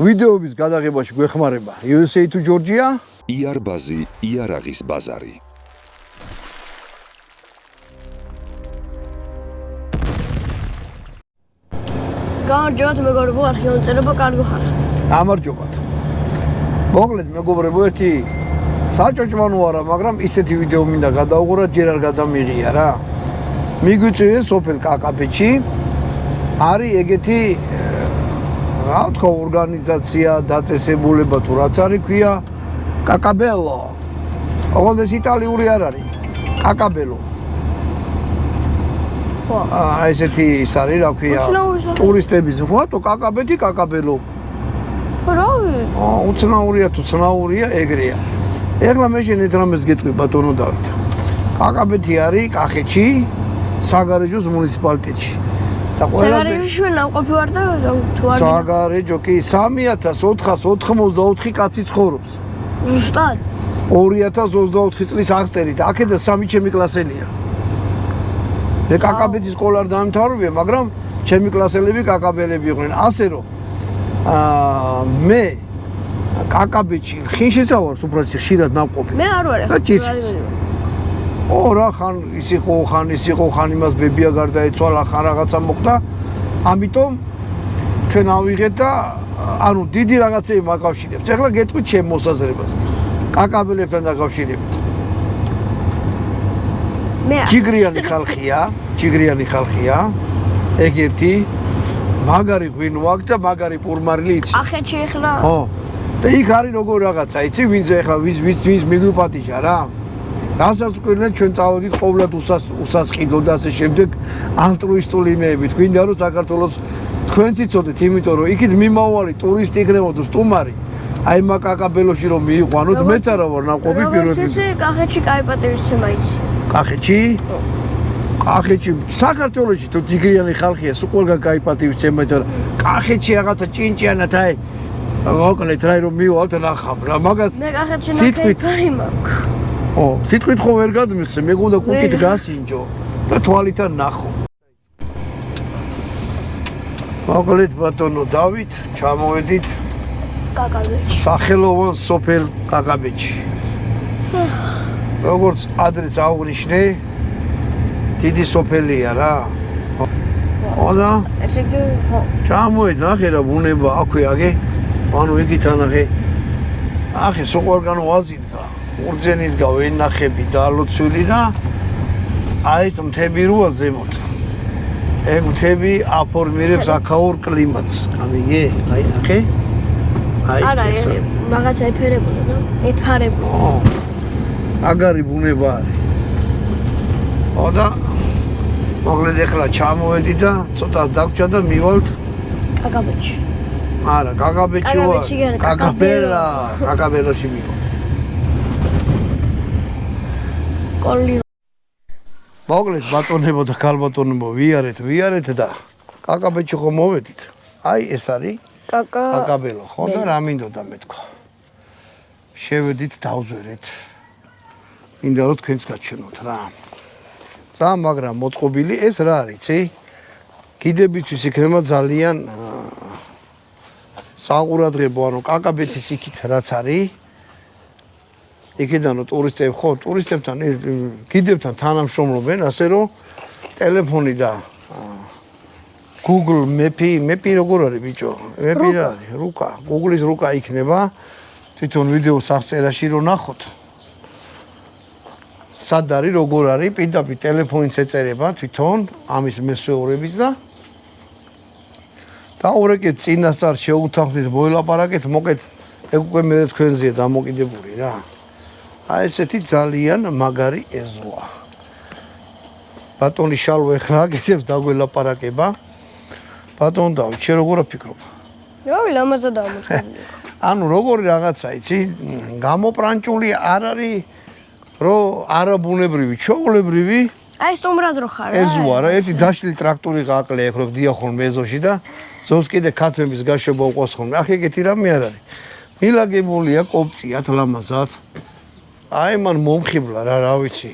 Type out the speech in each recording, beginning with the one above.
ვიდეოების გადაღებაში გვეხმარება USA to Georgia, იარბაზი, იარაღის ბაზარი. გამარჯობათ მეგობრებო, არქივი წერება კარგი ხარ. გამარჯობათ. მოკლედ მეგობრებო, ერთი საჭოჭმანო არა, მაგრამ ისეთი ვიდეო მინდა გადავუყუროთ, ჯერ არ გადამიღია რა. მიგვიწვიეს სოფელ კაკაბეთში. არის ეგეთი რა თქო ორგანიზაცია, დაწესებულება თუ რაც არის ქვია კაკაბელო. ოღონდ ეს იტალიური არ არის. კაკაბელო. ესეთი ის არის რა ქვია ტურისტების ხო კაკაბეთი კაკაბელო. ხო რა? უცნაურია თუ ცნაურია ეგრეა. ეხლა მე შენ ეთრამეს გეტყვი ბატონო დავით. კაკაბეთი არის კახეთში, საგარეჯოს მუნიციპალიტეტში. და საგარეჯოში ნამყოფი ვარ და თუ არ საგარეჯო კი 3484 კაცი ცხოვრობს. ზუსტად 2024 წლის აღწერით. აქედან 3 ჩემი კლასელია. მე კაკაბეთის სკოლა არ დამთავრებია, მაგრამ ჩემი კლასელები კაკაბელები იყვნენ. ასე რომ მე კაკაბეთში ხინშეცა ვარ სუპრაცი ხშირად ნამყოფი. მე არ ვარ ახლა. რა ხან ის იყო, ხან ის იყო, ხან იმას ბებია გარდაეცვალა, ხან რაღაცა მოხდა. ამიტომ ჩვენ ავიღეთ და ანუ დიდი რაღაცები მაკავშირებთ. ეხლა გეტყვით ჩემ მოსაზრებას. კაკაბელებთან დაკავშირებით. ჯიგრიანი ხალხია, ეგ ერთი მაგარი ღვინო აქვს და მაგარი პურმარილი იცი. ახეთში ეხლა? ხო. და იქ არის როგორ რაღაცა, იცი, ვინც ეხლა ვის მიგვიპატიჟა რა. რასაც ვკვრინეთ ჩვენ წავედით ყოვლად უსასყიდო და ასე შემდეგ ალტრუისტული იმეებით. გვინდა რომ საქართველოს თქვენც იცოდეთ, იმიტომ რომ იქით მიმავალი ტურისტი იქნებოდა სტუმარი. აი მაკაკაბელოში რომ მიიყვანოთ, მეც არა ვარ ნამყოფი პირველ რიგში. კახეთში კაი პატივისცემა იცი. კახეთში? კახეთში საქართველოში თუ ჯიგრიანი ხალხია, სულ ყველგან კაი პატივისცემა იცი, კახეთში რაღაცა ჭინჭიანად აი მოკლედ რა რომ მივალთ ნახავ რა მაგას მე კახეთში ნახე მაქვს. სიტყვით ხო ვერ გადმიხსე, მე გუნდა კუჭით გასინჯო და თვალითან ნახო. მოკლედ ბატონო დავით, ჩამოვედით კაკაბეთში. სახელოვან სოფელ კაკაბეთში. როგორც ადრეც აღვნიშნე, დიდი სოფელია რა. და ესე იგი ხო. ჩამოვედი, ნახე რა ბუნება აქვე აგე. ანუ იქით ანახე. ახე სოყვარგანო ვაზიდგა. ურძენიდგა ვენახები და ალოცვილი და აი ეს მთები როა ზემოთ. ეგ მთები აფორმირებს აქაურ კლიმატს. გამიგე? აი ნახე. აი ეს რაღაცა ეფერებოდა და ეფარებოდა. აგარი ბუნება არის. და მოკლედ ეხლა ჩამოვედი და ცოტა დაგვრჩა და მივალთ კაკაბეთში. არა, კაკაბეთში ვარ. კაკაბელაში მივალთ. მოკლედ ბატონებო და ქალბატონებო ვიარეთ და კაკაბეთში ხო მოვედით. აი ეს არის კაკაბელო ხო და რა მინდოდა მეთქვა. შევედით დავზვერეთ. მინდა რომ თქვენც გაჩვენოთ რა. რა მაგრამ მოწყობილი ეს რა არის, იცი? კიდებისთვის იქნება ძალიან საყურადღებო, ანუ კაკაბეთის იქით რაც არის. იქიდან ტურისტებთან კიდებთან თანამშრომლობენ, ასე რომ ტელეფონი და Google მეპი როგორ არის ბიჭო? მეპი რა არის? რუკა, Google-ის რუკა იქნება. თვითონ ვიდეო სახწერაში რომ ნახოთ. სად არის, როგორ არის, პირდაპირ ტელეფონით ეწერება თვითონ ამის მესვეურების და დაურეკეთ წინასწარ შეუთავდით, მოელაპარაკეთ, მოკეთ ეგ უკვე მე თქვენზეა დამოკიდებული რა. აი ესეთი ძალიან მაგარი ეზოა. ბატონი შალვა ეხლა აკეთებს დაგველაპარაკება. ბატონ დავით, შენ როგორ ვფიქრობ? რავი, ლამაზად აღმოჩენილი. ანუ როგორი რაღაცა, იცი, გამოპრანჭული არ არის, რომ არაბუნებრივი, ჩვეულებრივი. აი სტუმრად რო ხარ რა. ეზოა რა, ერთი დაშლილი ტრაქტორი გააკლე ეხლა დიახონ მეზოში და ზოს კიდე ქათმების გაშვება უყოს ხოლმე. ახ ეგეთი რამე არ არის. მილაგებულია კოპციად ლამაზად. აი მან მომხიბლა რა ვიცი.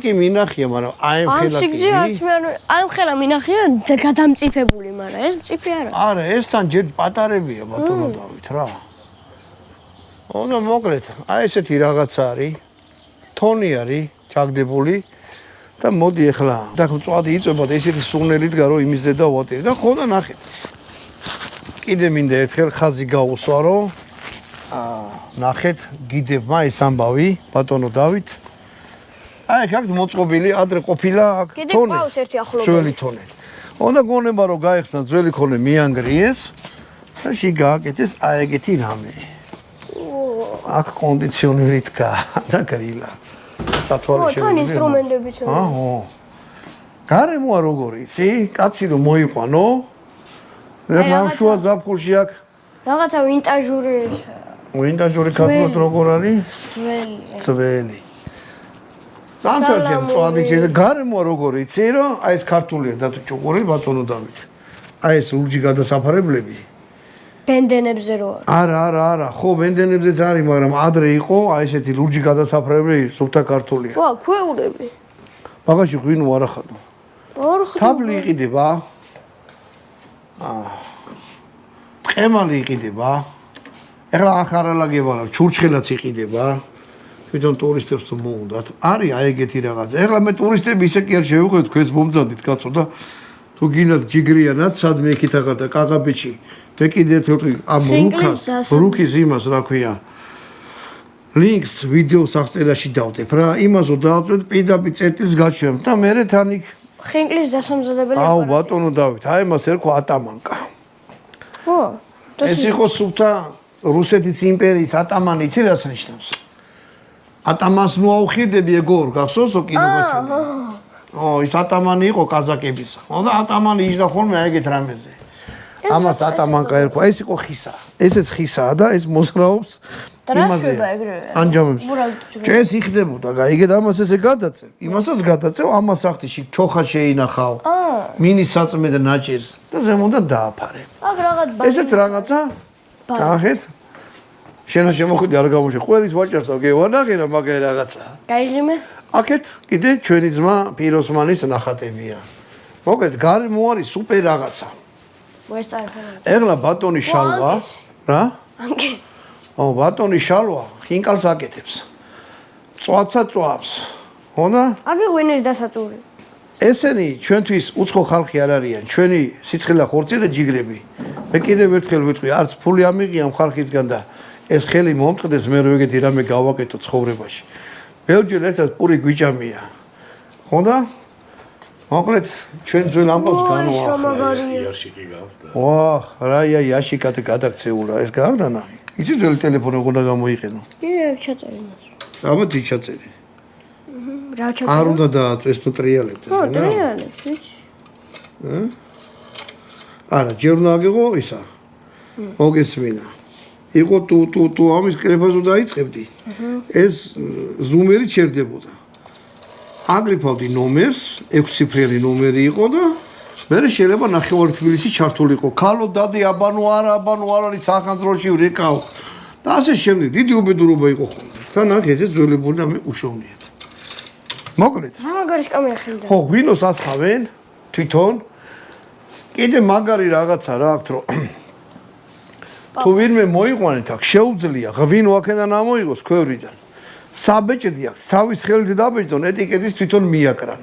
კი მინახია, მაგრამ აი ამ ხელა სიგრძე არც მე ამ ხელა მინახია გადამწიფებული, მაგრამ ეს მწიფე არა. არა, ესთან ჯერ პატარებია ბატონო დავით რა. უნდა მოკლედ, აი ესეთი რაღაცა არის. თონი არის ჩაგდებული და მოდი ახლა და მწვადი იწვება და ესეთი სუნელი დგა რომ იმის ზედა ვატირი და ხოდა ნახეთ. კიდე მინდა ერთხელ ხაზი გაუსვარო. ნახეთ გიდებმა ეს ამბავი ბატონო დავით. აი აქ მოწყობილი ადრე ყოფილა აქ თონე. კიდე ყავს ერთი ახლობელი. ძველი თონე. უნდა გონება რომ გაიხსნა ძველი თონე მიანგრიეს და ში გააკეთეს აი ეგეთი რამე. აქ კონდიციონერი დგა და გრილა. სათვალე ო, თან ინსტრუმენტებიც არის. აჰო. გარემოა როგორი, იცი? კაცი რომ მოიყვანო. ეხლა ამ შუა ზაფხულში აქ რაღაცა ვინტაჟური ვინტაჟური ქართულად როგორ არის? ძველი. სამწუხაროდ მწვადი შეიძლება გარემოა როგორი, იცი რომ აი ეს ქართულია და თუ ჭუყური ბატონო დავით. აი ეს ლურჯი გადასაფარებლები. ბენდენებზე რო არის. არა, ხო ბენდენებზეც არის, მაგრამ ადრე იყო აი ესეთი ლურჯი გადასაფრები სუფთა ქართულია. ვა, ქვევრები. მაგაში ღვინო არ ახადო. არ ხდება. თაბლი იყიდება. ტყემალი იყიდება. ეხლა ახარალაგება რა, ჩურჩხელაც იყიდება. თვითონ ტურისტებს თუ მოუნდათ. არის აი ეგეთი რაღაცა. ეხლა მე ტურისტები ისე კი არ შევიხვდეთ, თქვენს მომძანდით კაცო და თუ გინდათ ჯიგრიანად, სადმე იქით აღარ და კაკაბიჩი. მე კიდე ერთხელ ამ რუქის იმას რა ქვია. ლინკს ვიდეოს აღწერაში დავდებ რა. იმასო დააწვეთ პირდაპირ წერტილს გაჩვენებ და მე თან იქ ხინკლის დასამზადებელი. აუ ბატონო დავით, აი მას ერქვა ატამანკა. ო, ეს იყო სუფთა რუსეთის იმპერიის ატამანი, იცი რას ნიშნავს? ატამანს ნუ აუხირდები ეგორ, გახსოვსო კინოგაში? ო, ის ატამანი იყო კაზაკებისა. და ატამანი იჯდა ხოლმე აი ეგეთ რამეზე. ამას ატამანკა ერქვა. ეს იყო ხისა. ესეც ხისაა და ეს მოზრაობს დრაშება ეგრევე. ანჯამებს. ეს იხდებოდა, გაიგეთ ამას ესე გადაწევ. იმასაც გადაწევ, ამას ახთიში ჩოხა შეინახავ. მინის საწმე და ნაჭერს და ზემოდან დააფარე. აქ რაღაც ესეც რაღაცა? ნახეთ. შენ შემოხვიდი არ გამოშე. ყველის ვაჭარსა გევანახე რა მაგარი რაღაცა. გაიგიმე? აქეთ კიდე ჩვენი ძმა პიროსმანის ნახატებია. მოკლედ გარემო არის სუპერ რაღაცა. ეხლა ბატონი შალვა რა? ანგეს. ო ბატონი შალვა ხინკალს აკეთებს. წვაცა წვავს. ხოდა? აგი ღვინის დასაწური. ესენი ჩვენთვის უცხო ხალხი არ არიან. ჩვენი სიცხელა ხორცი და ჯიგრები. მე კიდევ ერთხელ ვიტყვი, არც ფული ამიღია ხალხისგან და ეს ხელი მომწყდეს მე რო ეგეთი რამე გავაკეთო ცხოვრებაში. ბევრჯერ ერთად პური გვიჭამია. ხოდა? მოკლედ ჩვენ ძველ ამბავს განვაახლოვებთ. იარში კი გავხდა. ვა, რა იაშიკად გადაქცეულა ეს გავდა ნახე. იცი ძველი ტელეფონი უნდა გამოიყენო. კი, ეგ ჩაწერი მას. აბა დი ჩაწერი. რა ჩაწერი? არ უნდა დააწვეს თუ ტრიალებს. ო, ტრიალებს, ვიცი. არა, ჯერ უნდა აგიღო ისა. მოგესმინა. იყო თუ ამის კრეფაზო დაიწყებდი. ეს ზუმერი ჩერდებოდა. აგრიფავდი ნომერს, 6 ციფრიანი ნომერი იყო და მე შეიძლება ნახევარი თბილისი ჩართულიყო. ქალო დადი აბანო არა არის სახანძროში რეკავ. და ასე შემდეგ დიდი უბედურობა იყო ხოლმე. და ნახე ესე ძველებული და მე უშოვნიათ. მოკლედ. მაგარი სკამი ახილდა. ხო, ღვინოს ასხავენ თვითონ. კიდე მაგარი რაღაცა რა აქვს რომ თუ ვინმე მოიყვანეთ აქ შეუძლია ღვინო აქედან ამოიღოს ქვევრიდან. საბეჭდი აქვს, თავის ხელით დაბეჭდონ, ეტიკეტის თვითონ მიაკრან.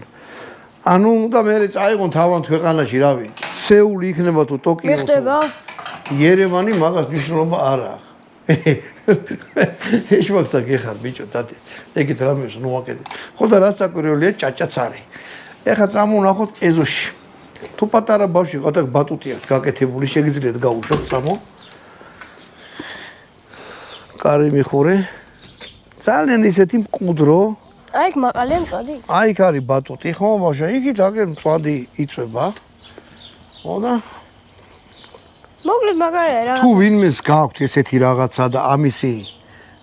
ანუ და მე წაიღონ თავად ქვეყანაში, რავი. სეული იქნება თუ ტოკიო. მიხდება? ერევანი მაგას მნიშვნელობა არ აქვს. ეშმაკსა გეხარ ბიჭო, დადე. ეგეთ რამეს ნუ აკეთე. ხო და რა საკვირველია ჭაჭაც არის. ეხლა წამონახოთ ეზოში. თუ პატარა ბავშვი ყავთ აქ ბატუტი აქვს გაკეთებული, შეგიძლიათ გაუშვათ წამო. კარი მიხურე. ძალიან ისეთი მყუდრო. აი იქ მაყალია მწვადი. აი იქ არის ბატუტი, ხო ბავშვი, იქით აგერ მწვადი იწვება. ხო და მოკლედ მაგარია რა. თუ ვინმეს გაქვთ ესეთი რაღაცა და ამისი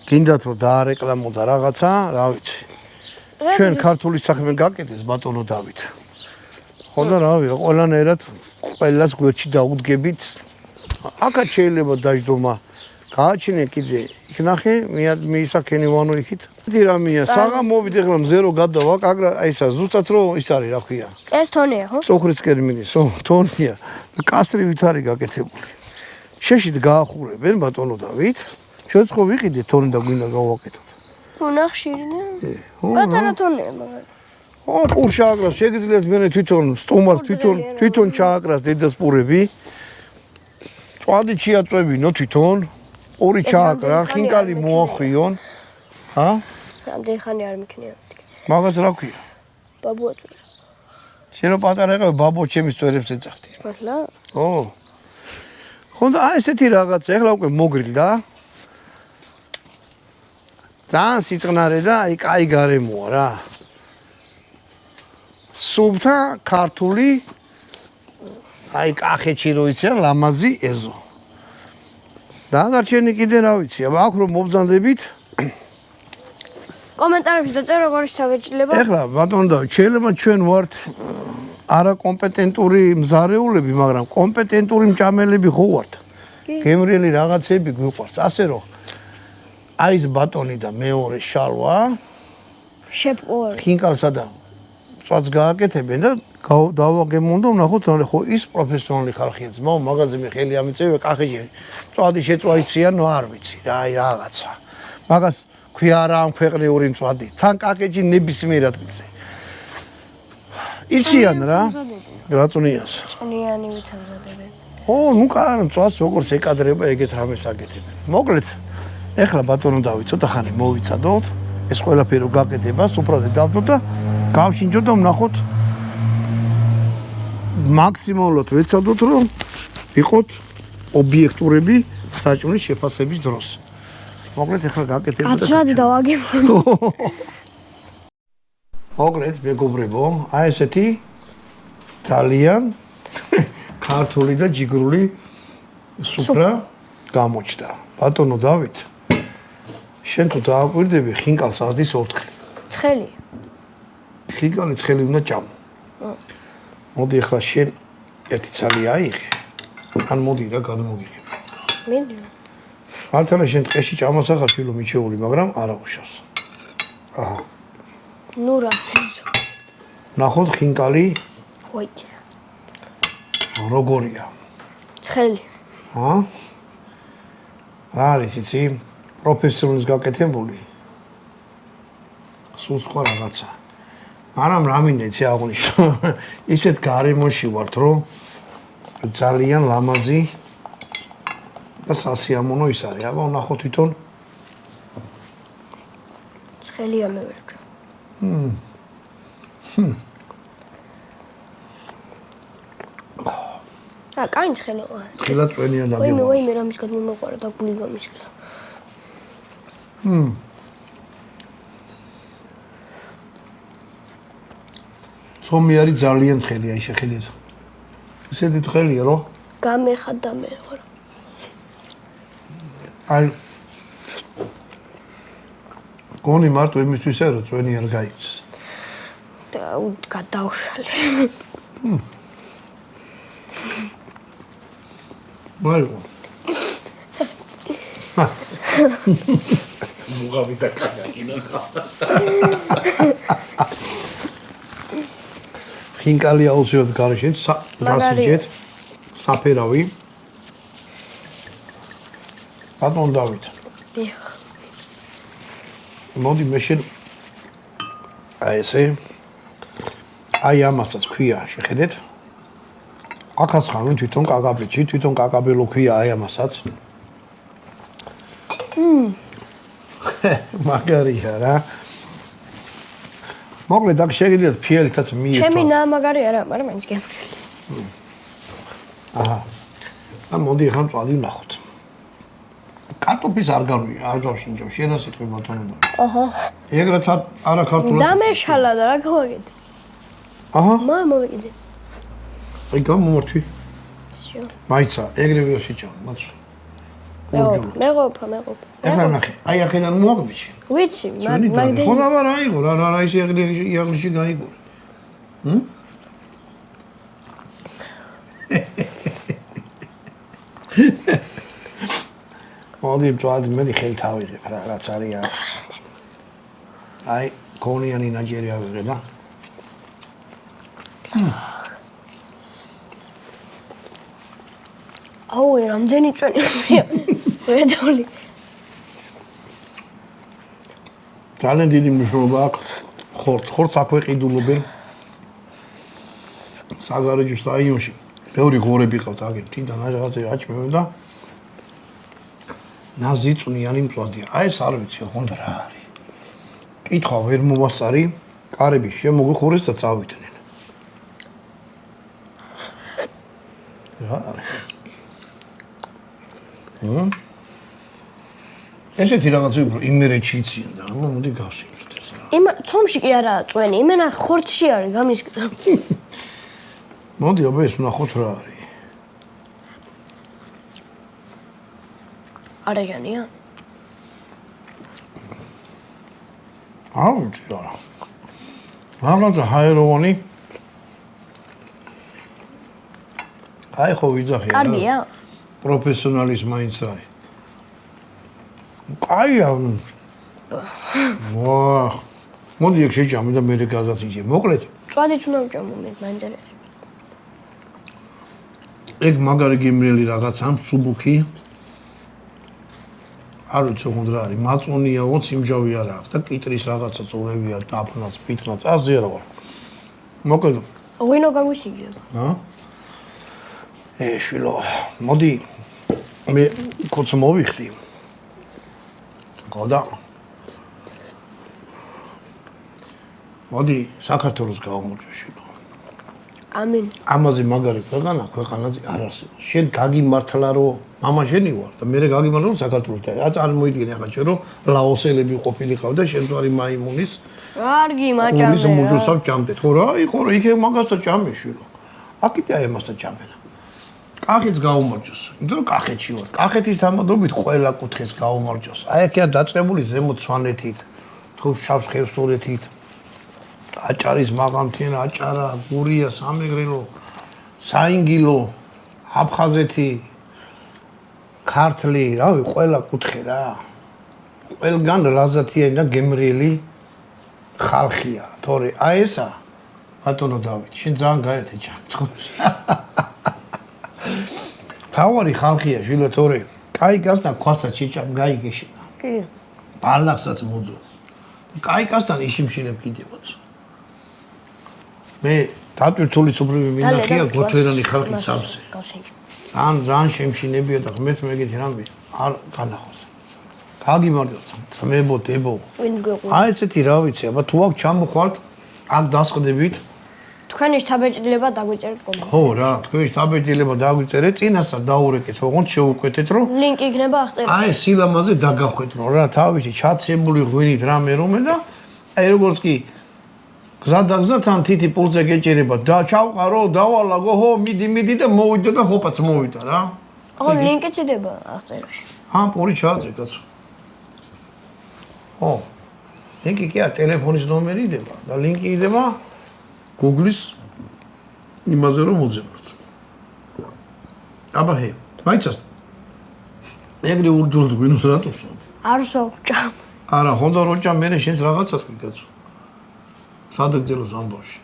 გინდათ რომ დაარეკლამო და რაღაცა, რა ვიცი. ჩვენ ქართული საქმე გაკეთეს ბატონო დავით. ხო და რავი, ყველანაირად ყველას გვერდში დაუდგებით. აქაც შეიძლება დაждდომა. გააჩინე კიდე იქნახე, მიისაქენი ვანო იქით. დი რამეა, საღამობით ეხლა მზერო გადავაკ, აგრა აი ისა ზუსტად რომ ის არის, რა ქვია. ეს თონია, ხო? წოხრის კერმინის, თონია. კასრივით არის გაკეთებული. შეშით გაახურებენ ბატონო დავით. ჩვენც ხო ვიყიდეთ თონი და გვინდა გავაკეთოთ. უნახშირია. პატარა თონია მაგარი. პურ ჩააკრას შეგიძლიათ მე თვითონ სტომარს თვითონ ჩააკრას დედას პურები. წვადი ჩიაწვევინო თვითონ. პური ჩააკრა, ხინკალი მოახვიონ. ჰა? რამდენი ხანი არ მიქნია. მაგას რა ქვია? ბაბუა წვერს. შენ რო პატარა იყავი ბაბო ჩემის წვერებს ეძახდი. მართლა? ო. ხონდა აი ესეთი რაღაცა, ეხლა უკვე მოგრილდა. ძალიან სიწყნარე და აი კაი გარემოა რა. სუფთა ქართული აი კახეთში რო იციან ლამაზი ეზო. დანარჩენი კიდე რა ვიცი, აქ რომ მობრძანდებით კომენტარებში დაწერო როგორ შევეჭლება. ეხლა ბატონო და შეიძლება ჩვენ ვართ არაკომპეტენტური მზარეულები, მაგრამ კომპეტენტური მჭამელები ხო ვართ. გემრიელი რაღაცები გვიყვარს. ასე რომ აი ეს ბატონი და მეორე შალვა შეპყორი. ხინკალსა და წვაც გააკეთებენ და დავაგემონ და ვნახოთ ხო ის პროფესიონალი ხალხია ძმაო მაღაზი მე ხელი ამიწევია კახეთში წვადი შეწვა იციან ნუ არ ვიცი რა აი რაღაცა მაგას ქვია არა ამ ქვეყნიური წვადი თან კახეთში ნებისმიერად გიწე იციან რა რაწუნიას წვნიანი ვითარდებენ ო ნუ კარ წვას როგორც ეკადრება ეგეთ რამეს აკეთებენ მოკლედ ეხლა ბატონო დავით ცოტა ხანი მოვიცადოთ ეს ყველაფერი რო გაკეთება სუფრაზე დავდო და გავშინჯო და ვნახოთ მაქსიმალურად ვეცადოთ რომ იყოთ ობიექტურები საჭმლის შეფასების დროს. მოკლედ ეხლა გაკეთებ და აცრად დავაგებო. მოკლედ მეგობრებო, აი ესეთი ძალიან ქართული და ჯიგრული სუფრა გამოჩნდა. ბატონო დავით, შენ თუ დააკვირდები ხინკალს აზდის ორთქლი. ცხელი. ხინკალი ცხელი უნდა ჭამო. მოდი ახლა შენ ერთი ცალი აიღე. ან მოდი რა გადმოგიღებ. მინდა. მართლა შენ ტყეში ჭამას ახარ შვილო მიჩეული, მაგრამ არა უშავს. აჰა. ნუ რა. ნახოთ ხინკალი ვაი. როგორია. ცხელი. ჰა? რა არის იცი? პროფესიონალის გაკეთებული. სულ სხვა რაღაცა. მაგრამ რა მინდა იცი აღნიშნო. ისეთ გარემოში ვართ, რომ ძალიან ლამაზი და სასიამოვნო ის არის. აბა ვნახოთ თვითონ. ცხელია მე ვერ ვჭამ. კაი ცხელი ვარ. ხილა წვენია დაგება. ვაიმე რა მისგან მომაყარა და გული გამისკლა. ცომი არის ძალიან ცხელი, აი შეხედეთ. ისეთი ცხელია, რომ გამეხადა მე ხარ. აი გონი მარტო იმისთვისა, რომ წვენი არ გაიქცეს. და გადავშალე. მაიო. მუღავი და კაკაკინა. ხინკალი აუცილებლად გარშეთ, გასიჯეთ, საფერავი. ბატონ დავით. დიახ. მოდი მე შენ აი ესე აი ამასაც ქვია, შეხედეთ. აქაც ხარ თვითონ კაკაბეჭი, თვითონ კაკაბელო ქვია აი ამასაც. მაგარია რა. მოკლედ აქ შეგიძლიათ ფიელითაც მიირთვა. ჩემი ნამაგარი არა, მაგრამ მაინც გემრიელი. აჰა. და მოდი ახლა წვადი ვნახოთ. კარტოფილს არ გავშინჯავ, შენ ასე თქვი ბატონო და. აჰა. ეგრეც არა ქართულად. დამეშალა და რა გავაკეთე? აჰა. მოვიკიდე. აი გამომართვი. შო. მაიცა, ეგრევე შეჭამ, მაცო. მეყოფა. ეხლა ნახე, აი აქედან მოაგბიში. ვიცი, მაგდენი. ხო და არა აიღო, რა ის იაღლიში გაიგო. მოდი მწვადი მე ხელით ავიღებ რა რაც არის აი კონიანი ნაჯერი ავიღე და აუ რამდენი წვენი ვერდოლი ძალიან დიდი მნიშვნელობა აქვს ხორცს აქვე ყიდულობენ საგარეჯოს რაიონში ბევრი ღორები ყავთ აგენ თიდან რაღაცა აჭმევენ და ნაზი წვნიანი მწვადია აი ეს არ ვიცი ხონდა რა არის კითხვა ვერ მოვასწარი კარები შემოგვიხურეს და წავითნენ რა არის ესეთი რაღაცა უფრო იმერეთში იციან და მოდი გავსინოთ ეს რა იმ ცომში კი არაა წვენი იმენა ხორცში არის გამის მოდი აბა ეს ვნახოთ რა არის არაჟანია არ ვიცი რა რაღაცა ჰაეროვანი აი ხო ვიძახი კარგია პროფესიონალის მაინც არის კაია ვა მოდი ეგ შეჭამე და მე გადაცინჯე მოკლედ წვადიც უნდა ვჭამო მე მაინტერესებს ეგ მაგარი გემრიელი რაღაცა მსუბუქი არ ვიცი ხომ რა არის მაწონიაო სიმჟავი არ აქვს და კიტრის რაღაცა წურებია დაფნაც ფიტნაც აზე რა ვარ მოკლედ ღვინო გაგვისინჯება ჰა შვილო მოდი მე კოც მოვიხდი გოდა მოდი საქართველოს გავმოჭო შვილო ამინ ამაზე მაგარი ქვეყანაზე არ არსებობს შენ გაგიმართლა რომ მამა შენი ვარ და მე გაგიმართლა რომ საქართველოს და რა წარმოიდგინე ახლა შენ რომ ლაოსელები ყოფილიყავ და შენ თუ არის მაიმუნის კარგი მაჭამე ის მუჯოსავ ჭამდეთ ხო რა იყო რა იქ მაგასა ჭამე შვილო აკიტე აი მასა ჭამენა კახეთს გაუმარჯოს იმიტომ რომ კახეთში ვარ კახეთის ამადობით ყველა კუთხეს გაუმარჯოს აი აქია დაწყებული ზემოთ სვანეთით თუ შავს ხევსურეთით აჭარის მაღამთიან აჭარა გურია სამეგრელო საინგილო აფხაზეთი ქართლი რავი ყველა კუთხე რა ყველგან ლაზათიანი და გემრიელი ხალხია თორე აი ესა ბატონო დავით შენ ძალიან გაერთე ჩამწყვეტ თავარი ხალხია შვილო თორე კაი გასთან ქვასაც შეჭამ გაიგეშინა კი ბალახსაც მოძო კაი გასთან იშიმშილებ კიდევაც მე დატვირთული სუპრემი მინახია გოთვერანი ხალხის სამსე ძალიან შემშინებია და ღმერთს მეგეთი რამე არ განახოს გაგიმარჯოს ძმებო დებო ვინც გვეყვა აი ესეთი რა ვიცი აბა თუ აქ ჩამოხვართ აქ დასყდებით თქვენი შთაბეჭდილება დაგვიწერეთ კომენტში ხო რა თქვენი შთაბეჭდილება დაგვიწერეთ წინასწარ დაურეკეთ ოღონდ შეუკვეთეთ რომ ლინკი იქნება აღწერილი აი სილამაზე დაგახვეთ რომ რა თავისი ჩაცებული ღვინით რამე რომე და აი როგორც კი გზადაგზათან თითი პულზე გეჭირება და ჩავყარო დავალაგო ხო მიდი და მოვიდა და ხოპაც მოვიდა რა ხო ლინკიც იდება აღწერაში პური ჩააძრე კაცო ხო ლინკი კი არა ტელეფონის ნომერი იდება და ლინკი იდება Google-ის იმაზე რომ მოძებნოთ აბა ჰე მაიცას ეგრე ურჯულდ გვინოს რატოს არსო ჭამ არა ხონდა რო ჭამ მე შენს რაღაცას კი კაცო სადაგძელოს ამბავში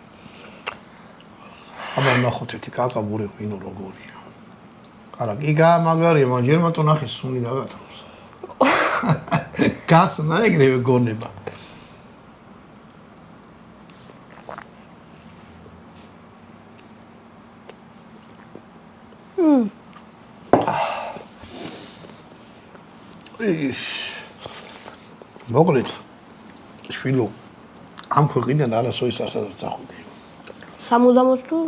აბა ნახოთ ერთი კაკაბური ღვინო როგორია არა კი გამაგარია მაგრამ ჯერ მარტო ნახე სუნი დაგათავს გასნა ეგრევე გონება მოკლედ შვილო ამ ქვეყნიდან არასოის არსაც წახვიდე 60 თუ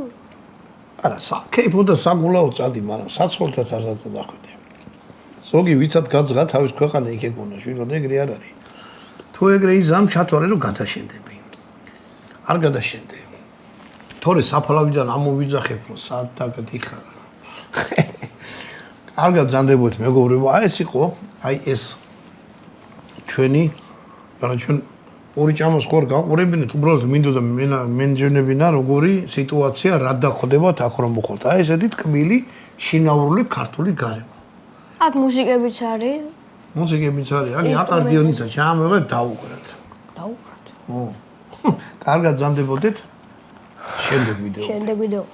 არა კეიფო და საგულაო წადი მაგრამ საცხოვრთაც არსაც წახვიდე ზოგი ვიცად გაძღა თავის ქვეყანა იქ ეგონა შვილო და ეგრე არ არის თუ ეგრე იზამ ჩათვალე რომ გადაშენდები არ გადაშენდე თორე საფალავიდან ამოვიძახებ რომ საათ დაგდიხარ არ გაგზანდებოდ მეგობრებო აი ეს იყო აი ეს ჩვენი ანუ ჩვენ ორი ჭამოს ხوار გაყურებინეთ უბრალოდ მინდოდა მენჯენებინა როგორი სიტუაცია რა დახდება აქ რომ მოხოთ აი ესეთი ტკბილი შინაურული ქართული გარემო აქ მუსიკებიც არის. მუსიკებიც არის, აი აკორდეონიც ჩამოვიღეთ დავუკრათ. დაუბრათ. ო. კარგად ზამდებოდეთ. შემდეგ ვიდეო. შემდეგ ვიდეო.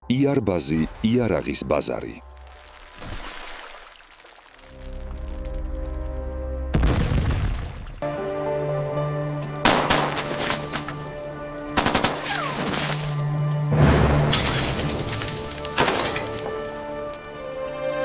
იარბაზი იარაღის ბაზარი